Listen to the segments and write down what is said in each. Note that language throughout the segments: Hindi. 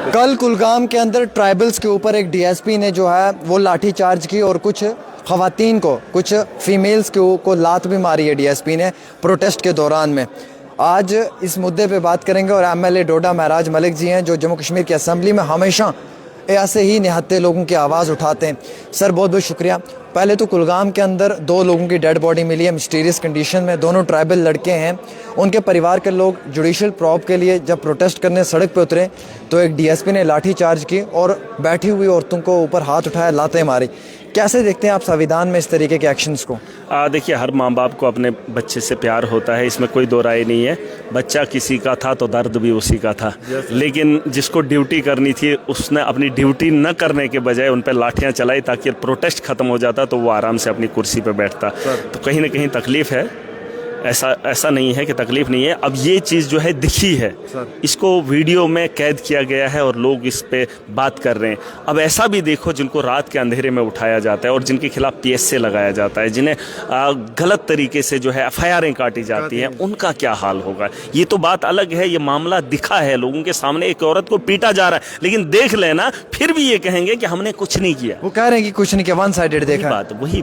कल कुलगाम के अंदर ट्राइबल्स के ऊपर एक डीएसपी ने जो है वो लाठी चार्ज की और कुछ ख़वातीन को, कुछ फीमेल्स को लात भी मारी है डीएसपी ने प्रोटेस्ट के दौरान में। आज इस मुद्दे पे बात करेंगे और एमएलए डोडा महराज मलिक जी हैं जो जम्मू कश्मीर की असम्बली में हमेशा ऐसे ही निहत्थे लोगों की आवाज़ उठाते हैं। सर बहुत बहुत शुक्रिया। पहले तो कुलगाम के अंदर 2 लोगों की डेड बॉडी मिली है मिस्टीरियस कंडीशन में, दोनों ट्राइबल लड़के हैं। उनके परिवार के लोग जुडिशल प्रॉब के लिए जब प्रोटेस्ट करने सड़क पे उतरे तो एक डीएसपी ने लाठी चार्ज की और बैठी हुई औरतों को ऊपर हाथ उठाया, लातें मारी। कैसे देखते हैं आप संविधान में इस तरीके के एक्शंस को? देखिए, हर माँ बाप को अपने बच्चे से प्यार होता है, इसमें कोई दो राय नहीं है। बच्चा किसी का था तो दर्द भी उसी का था। लेकिन जिसको ड्यूटी करनी थी उसने अपनी ड्यूटी न करने के बजाय उन पर लाठियाँ चलाई ताकि प्रोटेस्ट खत्म हो जाता तो वो आराम से अपनी कुर्सी पर बैठता। तो कहीं ना कहीं तकलीफ़ है, ऐसा नहीं है कि तकलीफ नहीं है। अब ये चीज़ जो है दिखी है, इसको वीडियो में कैद किया गया है और लोग इस पे बात कर रहे हैं। अब ऐसा भी देखो जिनको रात के अंधेरे में उठाया जाता है और जिनके खिलाफ पीएसए लगाया जाता है, जिन्हें गलत तरीके से जो है एफआईआरें काटी जाती हैं, उनका क्या हाल होगा। ये तो बात अलग है, ये मामला दिखा है लोगों के सामने, एक औरत को पीटा जा रहा है, लेकिन देख लेना फिर भी ये कहेंगे कि हमने कुछ नहीं किया। वो कह रहे हैं कि कुछ नहीं किया, वन साइडेड देखा। वही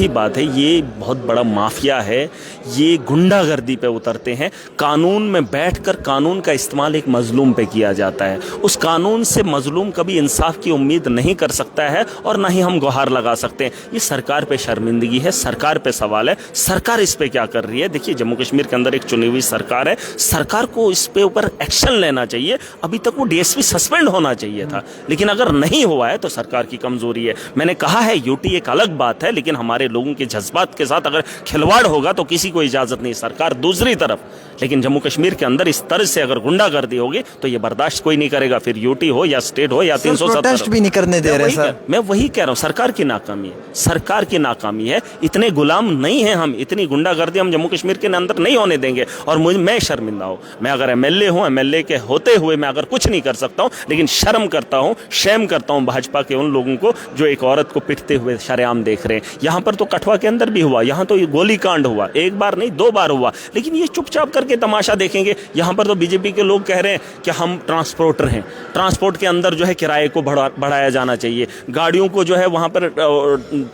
बात है। ये बहुत बड़ा माफिया है, ये गुंडागर्दी पे उतरते हैं। कानून में बैठकर कानून का इस्तेमाल एक मजलूम पे किया जाता है। उस कानून से मजलूम कभी इंसाफ की उम्मीद नहीं कर सकता है और ना ही हम गुहार लगा सकते हैं। ये सरकार पे शर्मिंदगी है, सरकार पे सवाल है, सरकार इस पे क्या कर रही है। देखिए, जम्मू कश्मीर के अंदर एक चुनी हुई सरकार है, सरकार को इस पे ऊपर एक्शन लेना चाहिए। अभी तक वो डीएसपी सस्पेंड होना चाहिए था, लेकिन अगर नहीं हुआ है तो सरकार की कमजोरी है। मैंने कहा है यूटी एक अलग बात है, लेकिन हमारे लोगों के जज्बात के साथ अगर खिलवाड़ होगा तो किसी को इजाजत नहीं। सरकार दूसरी तरफ, लेकिन जम्मू कश्मीर के अंदर इस तरह से अगर गुंडागर्दी होगी तो ये बर्दाश्त कोई नहीं करेगा, फिर यूटी हो या स्टेट हो या 370 भी नहीं करने दे रहे सर। मैं वही कह रहा हूं, सरकार की नाकामी है, सरकार की नाकामी है। इतने गुलाम नहीं है हम, इतनी गुंडागर्दी हम जम्मू कश्मीर के अंदर नहीं होने देंगे। और मैं शर्मिंदा हूं, मैं अगर एमएलए हूं, एमएलए के होते हुए मैं अगर कुछ नहीं कर सकता हूं, लेकिन शर्म करता हूं, शेम करता हूं भाजपा के उन लोगों को जो एक औरत को पिटते हुए शरेआम देख रहे हैं। यहां पर तो कठुआ के अंदर भी हुआ, यहां तो ये गोली कांड हुआ, एक बार नहीं 2 बार हुआ, लेकिन ये चुपचाप करके तमाशा देखेंगे। यहां पर तो बीजेपी के लोग कह रहे हैं कि हम ट्रांसपोर्टर हैं, ट्रांसपोर्ट के अंदर जो है किराए को बढ़ाया जाना चाहिए, गाड़ियों को जो है वहां पर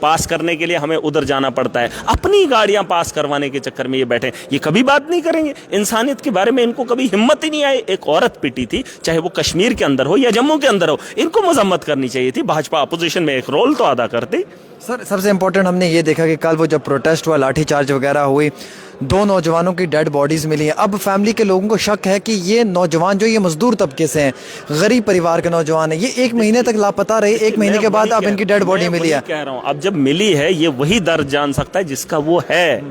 पास करने के लिए हमें उधर जाना पड़ता है, अपनी गाड़ियां पास करवाने के चक्कर में ये बैठे। ये कभी बात नहीं करेंगे इंसानियत के बारे में, इनको कभी हिम्मत ही नहीं आई। एक औरत पिटी थी, चाहे वो कश्मीर के अंदर हो या जम्मू के अंदर हो, इनको मजम्मत करनी चाहिए थी। भाजपा अपोजिशन में एक रोल तो अदा करती। सर सबसे इंपॉर्टेंट हमने ये देखा कि कल वो जब प्रोटेस्ट हुआ, लाठीचार्ज वगैरह हुई, 2 नौजवानों की डेड बॉडीज़ मिली हैं। अब फैमिली के लोगों को शक है कि ये नौजवान जो ये मजदूर तबके से हैं, गरीब परिवार के नौजवान है, ये 1 महीने तक लापता रहे, 1 महीने के बाद अब इनकी डेड बॉडी मिली है। कह रहा हूँ, अब जब मिली है ये वही दर्द जान सकता है जिसका वो है।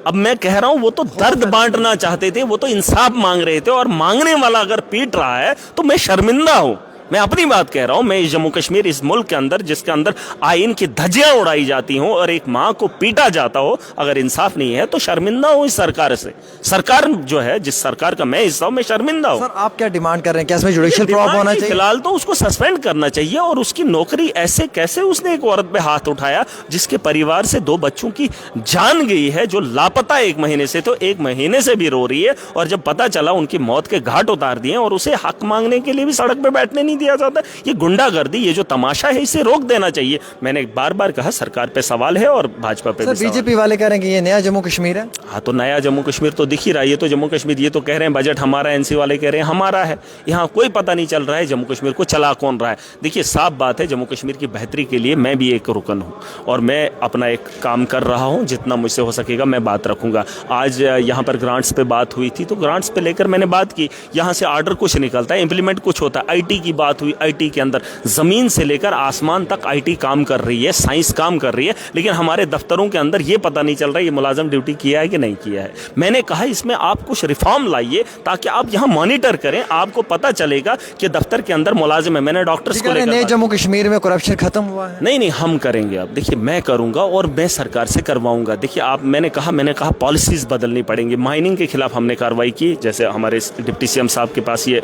अब मैं कह रहा हूं, वो तो दर्द बांटना चाहते थे, वो तो इंसाफ मांग रहे थे, और मांगने वाला अगर पीट रहा है तो मैं शर्मिंदा हूं। मैं अपनी बात कह रहा हूं, मैं इस जम्मू कश्मीर, इस मुल्क के अंदर जिसके अंदर आइन की धज्जियां उड़ाई जाती हों और एक मां को पीटा जाता हो, अगर इंसाफ नहीं है तो शर्मिंदा हूं इस सरकार से। सरकार जो है, जिस सरकार का मैं हिस्सा हूं, मैं शर्मिंदा हूं। सर आप क्या डिमांड कर रहे हैं? क्या इसमें जुडिशियल प्रॉब होना चाहिए? फिलहाल तो उसको सस्पेंड करना चाहिए। और उसकी नौकरी ऐसे कैसे उसने एक औरत पे हाथ उठाया जिसके परिवार से 2 बच्चों की जान गई है, जो लापता 1 महीने से, तो 1 महीने से भी रो रही है, और जब पता चला उनकी मौत के घाट उतार दिए और उसे हक मांगने के लिए भी सड़क पे बैठने नहीं दिया जाता। ये गुंडागर्दी, ये जो तमाशा है, इसे रोक देना चाहिए। मैंने बार बार कहा, सरकार पे सवाल है और भाजपा पे भी सवाल। बीजेपी वाले कह रहे हैं कि ये नया जम्मू कश्मीर है। हाँ, तो नया जम्मू कश्मीर तो दिख ही रहा है। ये तो जम्मू कश्मीर, ये तो कह रहे हैं बजट हमारा, एनसी वाले कह रहे हैं हमारा है। यहाँ कोई पता नहीं चल रहा है जम्मू कश्मीर को चला कौन रहा है। देखिए, साफ बात है, जम्मू कश्मीर की बेहतरी के लिए मैं भी एक रुकन हूँ और मैं अपना एक काम कर रहा हूँ। जितना मुझसे हो सकेगा मैं बात रखूंगा। आज यहाँ पर ग्रांट्स पे बात हुई थी, तो ग्रांट्स पे लेकर मैंने बात की। यहाँ से आर्डर कुछ निकलता है, इंप्लीमेंट कुछ होता है। आईटी की बात हुई, आईटी के अंदर जमीन से लेकर आसमान तक आईटी काम कर रही है, साइंस काम कर रही है, लेकिन हमारे दफ्तरों के अंदर ये पता नहीं चल रहा है ये मुलाजिम ड्यूटी किया है कि नहीं किया है। मैंने कहा, इसमें आप कुछ रिफॉर्म लाइए ताकि आप यहाँ मॉनिटर करें, आपको पता चलेगा कि दफ्तर के अंदर मुलाजिम है। मैंने डॉक्टर्स को लेकर, जम्मू कश्मीर में करप्शन खत्म हुआ है? नहीं, हम करेंगे। अब देखिए, मैं करूंगा और मैं सरकार से करवाऊंगा। देखिए, आप, मैंने कहा पॉलिसीज बदलनी पड़ेंगी। माइनिंग के खिलाफ हमने कार्रवाई की, जैसे हमारे डिप्टी सीएम साहब के पास ये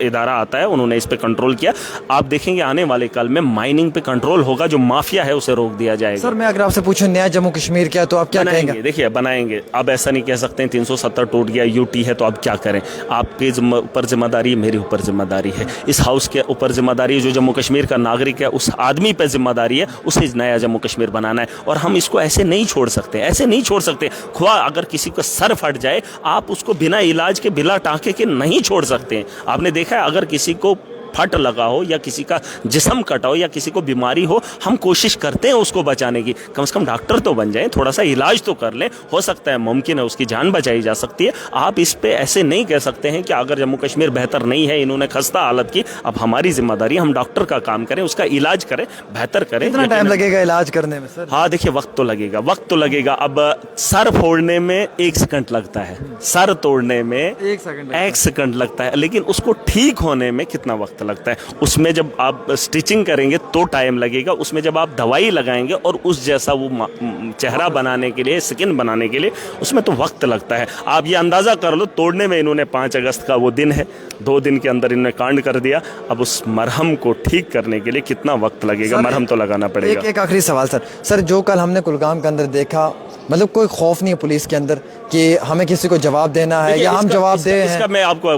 इदारा आता है, उन्होंने इस पर कंट्रोल कंट्रोल किया। आप देखेंगे आने वाले काल में माइनिंग पे कंट्रोल होगा, जो माफिया है उसे रोक दिया जाएगा। सर मैं अगर आपसे पूछूं नया जम्मू कश्मीर क्या, तो आप क्या बनाएंगे, कहेंगे? देखिए बनाएंगे। अब ऐसा नहीं कह सकते हैं 370 टूट गया, यूटी है तो अब क्या करें। आपके ऊपर जिम्मेदारी है, मेरे ऊपर जिम्मेदारी है, इस हाउस के ऊपर जिम्मेदारी है, जो जम्मू कश्मीर का नागरिक है उस आदमी पर जिम्मेदारी है, उसे नया जम्मू कश्मीर बनाना है। और हम इसको ऐसे नहीं छोड़ सकते, ऐसे नहीं छोड़ सकते। खुआ अगर किसी का सर फट जाए, आप उसको बिना इलाज के, बिना टाँके के नहीं छोड़ सकते। आपने देखा है अगर किसी को फट लगा हो या किसी का जिस्म कटा हो या किसी को बीमारी हो, हम कोशिश करते हैं उसको बचाने की। कम से कम डॉक्टर तो बन जाएं, थोड़ा सा इलाज तो कर लें, हो सकता है मुमकिन है उसकी जान बचाई जा सकती है। आप इस पे ऐसे नहीं कह सकते हैं कि अगर जम्मू कश्मीर बेहतर नहीं है, इन्होंने खस्ता हालत की, अब हमारी जिम्मेदारी, हम डॉक्टर का काम करें, उसका इलाज करें, बेहतर करें। कितना टाइम लगेगा इलाज करने में सर? हाँ देखिए, वक्त तो लगेगा, वक्त तो लगेगा। अब सर फोड़ने में 1 सेकंड लगता है, सर तोड़ने में 1 सेकंड लगता है, लेकिन उसको ठीक होने में कितना वक्त लगता है। उसमें जब आप स्टिचिंग करेंगे तो टाइम लगेगा, उसमें जब आप दवाई लगाएंगे और उस जैसा वो चेहरा बनाने के लिए, स्किन बनाने के लिए, उसमें तो वक्त लगता है। आप ये अंदाज़ा कर लो, तोड़ने में इन्होंने 5 अगस्त का वो दिन है, 2 दिन के अंदर इन्होंने कांड कर दिया। अब उस मरहम को ठीक करने के लिए कितना वक्त लगेगा, मरहम तो लगाना पड़ेगा। एक आखिरी सवाल सर, जो कल हमने कुलगाम के अंदर देखा, मतलब कोई खौफ नहीं है पुलिस के अंदर कि हमें किसी को जवाब देना है या हम जवाब दे हैं? इसका मैं आपको,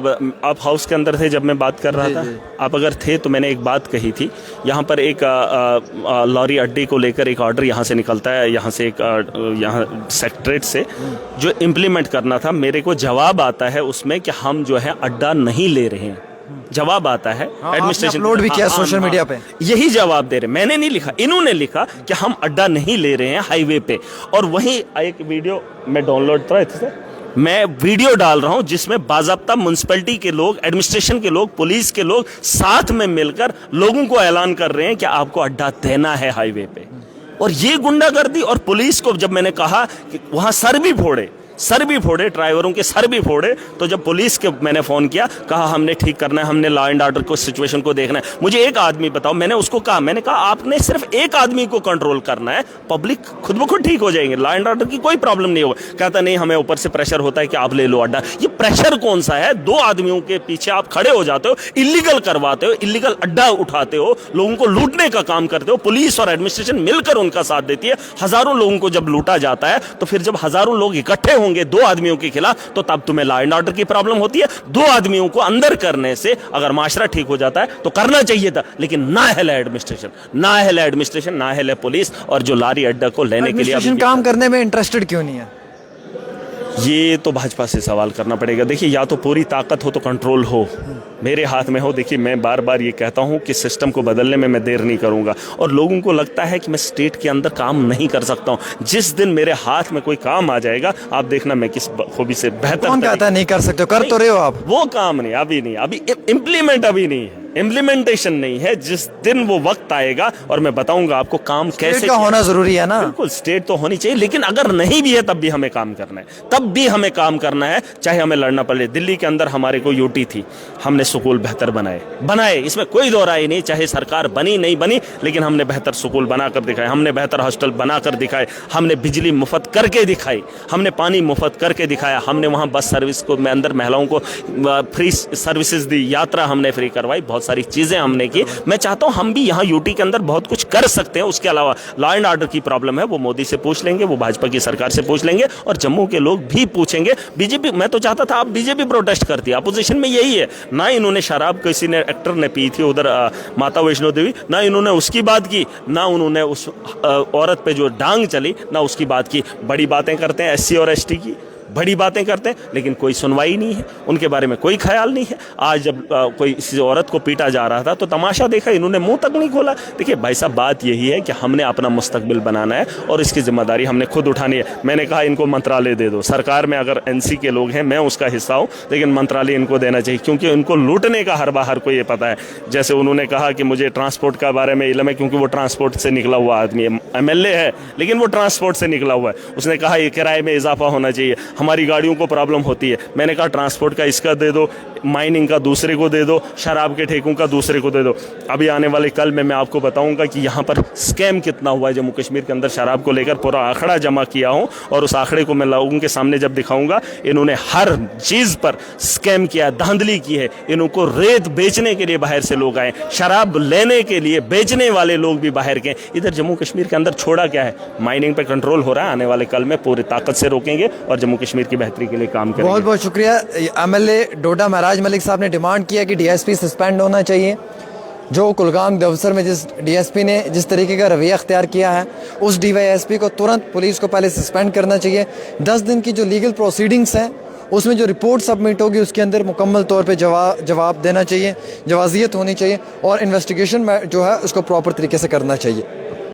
आप हाउस के अंदर थे जब मैं बात कर रहा था, आप अगर थे तो मैंने एक बात कही थी। यहाँ पर एक लॉरी अड्डे को लेकर एक ऑर्डर यहाँ से निकलता है, यहाँ से एक यहाँ सेक्रेटरीट से, जो इम्प्लीमेंट करना था। मेरे को जवाब आता है उसमें कि हम जो है अड्डा नहीं ले रहे हैं, जवाब आता है एडमिनिस्ट्रेशन, अपलोड भी किया सोशल मीडिया पे, यही जवाब दे रहे। मैंने नहीं लिखा, इन्होंने लिखा कि हम अड्डा नहीं ले रहे हैं हाईवे पे। और वहीं एक वीडियो मैं डाउनलोड कर रहा था, मैं वीडियो डाल रहा हूं जिसमें बाज़ाब्ता म्युनिसिपैलिटी के लोग, एडमिनिस्ट्रेशन के लोग, पुलिस के लोग साथ में मिलकर लोगों को ऐलान कर रहे हैं कि आपको अड्डा देना है हाईवे पे। और ये गुंडागर्दी, और पुलिस को जब मैंने कहा कि वहां सर भी फोड़े, ड्राइवरों के सर भी फोड़े, तो जब पुलिस के मैंने फ़ोन किया, कहा हमने ठीक करना है, हमने लॉ एंड ऑर्डर को, सिचुएशन को देखना है। मुझे एक आदमी बताओ, मैंने उसको कहा, मैंने कहा आपने सिर्फ एक आदमी को कंट्रोल करना है, पब्लिक खुद ब खुद ठीक हो जाएंगे, लॉ एंड ऑर्डर की कोई प्रॉब्लम नहीं होगा। कहता नहीं, हमें ऊपर से प्रेशर होता है कि आप ले लो अड्डा। ये प्रेशर कौन सा है? 2 आदमियों के पीछे आप खड़े हो जाते हो, इलीगल करवाते हो, इलीगल अड्डा उठाते हो, लोगों को लूटने का काम करते हो। पुलिस और एडमिनिस्ट्रेशन मिलकर उनका साथ देती है। हजारों लोगों को जब लूटा जाता है, तो फिर जब हजारों लोग इकट्ठे होंगे 2 आदमियों के खिलाफ, तो तब तुम्हें लॉ एंड ऑर्डर की प्रॉब्लम होती है। 2 आदमियों को अंदर करने से अगर माशरा ठीक हो जाता है तो करना चाहिए था, लेकिन ना है एडमिनिस्ट्रेशन, ना है पुलिस, और जो लारी अड्डा को लेने के लिए काम करने में इंटरेस्टेड क्यों नहीं है? ये तो भाजपा से सवाल करना पड़ेगा। देखिए, या तो पूरी ताकत हो तो कंट्रोल हो, मेरे हाथ में हो। देखिए, मैं बार बार ये कहता हूँ कि सिस्टम को बदलने में मैं देर नहीं करूँगा, और लोगों को लगता है कि मैं स्टेट के अंदर काम नहीं कर सकता हूँ। जिस दिन मेरे हाथ में कोई काम आ जाएगा, आप देखना मैं किस खूबी से बेहतर। कौन कहता है नहीं कर सकते? कर तो रहे हो आप। वो काम नहीं, अभी इम्प्लीमेंट अभी नहीं है, इम्प्लीमेंटेशन नहीं है। जिस दिन वो वक्त आएगा, और मैं बताऊंगा आपको काम कैसे का होना जरूरी है ना। बिल्कुल, स्टेट तो होनी चाहिए, लेकिन अगर नहीं भी है तब भी हमें काम करना है, चाहे हमें लड़ना पड़े। दिल्ली के अंदर हमारे को यूटी थी, हमने स्कूल बेहतर बनाए, इसमें कोई दो राय नहीं, चाहे सरकार बनी नहीं बनी, लेकिन हमने बेहतर स्कूल बनाकर दिखाए, हमने बेहतर हॉस्टल बनाकर दिखाए, हमने बिजली मुफ्त करके दिखाई, हमने पानी मुफ्त करके दिखाया, हमने वहाँ बस सर्विस को में अंदर महिलाओं को फ्री सर्विसेज दी, यात्रा हमने फ्री करवाई, बहुत सारी चीज़ें हमने की। मैं चाहता हूँ हम भी यहाँ यूटी के अंदर बहुत कुछ कर सकते हैं। उसके अलावा लॉ एंड ऑर्डर की प्रॉब्लम है, वो मोदी से पूछ लेंगे, वो भाजपा की सरकार से पूछ लेंगे, और जम्मू के लोग भी पूछेंगे। बीजेपी, मैं तो चाहता था आप बीजेपी प्रोटेस्ट करती है, अपोजिशन में यही है ना। इन्होंने शराब किसी ने एक्टर ने पी थी उधर माता वैष्णो देवी, ना इन्होंने उसकी बात की, ना उन्होंने उस औरत पे जो डांग चली, ना उसकी बात की। बड़ी बातें करते हैं एससी और एसटी की, बड़ी बातें करते हैं, लेकिन कोई सुनवाई नहीं है, उनके बारे में कोई ख्याल नहीं है। आज जब कोई इस औरत को पीटा जा रहा था तो तमाशा देखा, इन्होंने मुंह तक नहीं खोला। देखिए भाई साहब, बात यही है कि हमने अपना मुस्तकबिल बनाना है, और इसकी जिम्मेदारी हमने खुद उठानी है। मैंने कहा इनको मंत्रालय दे दो, सरकार में अगर एनसी के लोग हैं, मैं उसका हिस्सा हूँ, लेकिन मंत्रालय इनको देना चाहिए, क्योंकि उनको लूटने का हर बाहर को ये पता है। जैसे उन्होंने कहा कि मुझे ट्रांसपोर्ट का बारे में इल्म है, क्योंकि वो ट्रांसपोर्ट से निकला हुआ आदमी है, MLA है, लेकिन वो ट्रांसपोर्ट से निकला हुआ है। उसने कहा ये किराए में इजाफा होना चाहिए। हमारी गाड़ियों को प्रॉब्लम होती है। मैंने कहा ट्रांसपोर्ट का इसका दे दो, माइनिंग का दूसरे को दे दो, शराब के ठेकों का दूसरे को दे दो। अभी आने वाले कल में मैं आपको बताऊंगा कि यहाँ पर स्कैम कितना हुआ है जम्मू कश्मीर के अंदर शराब को लेकर। पूरा आंकड़ा जमा किया हूँ और उस आंकड़े को मैं लोगों के सामने जब दिखाऊंगा, इन्होंने हर चीज़ पर स्कैम किया, धांधली की है। इनको रेत बेचने के लिए बाहर से लोग आए, शराब लेने के लिए बेचने वाले लोग भी बाहर के। इधर जम्मू कश्मीर के अंदर छोड़ा क्या है? माइनिंग पे कंट्रोल हो रहा है। आने वाले कल में पूरी ताकत से रोकेंगे और जम्मू कश्मीर की बेहतरी के लिए काम करेंगे। बहुत बहुत शुक्रिया। एमएलए डोडा महराज मलिक साहब ने डिमांड किया कि डीएसपी सस्पेंड होना चाहिए। जो कुलगाम दफ्तर में जिस डीएसपी ने जिस तरीके का रवैया अख्तियार किया है, उस डीवाईएसपी को तुरंत पुलिस को पहले सस्पेंड करना चाहिए। 10 दिन की जो लीगल प्रोसीडिंग्स हैं उसमें जो रिपोर्ट सबमिट होगी उसके अंदर मुकम्मल तौर पे जवाब देना चाहिए, जवाजियत होनी चाहिए और इन्वेस्टिगेशन जो है उसको प्रॉपर तरीके से करना चाहिए।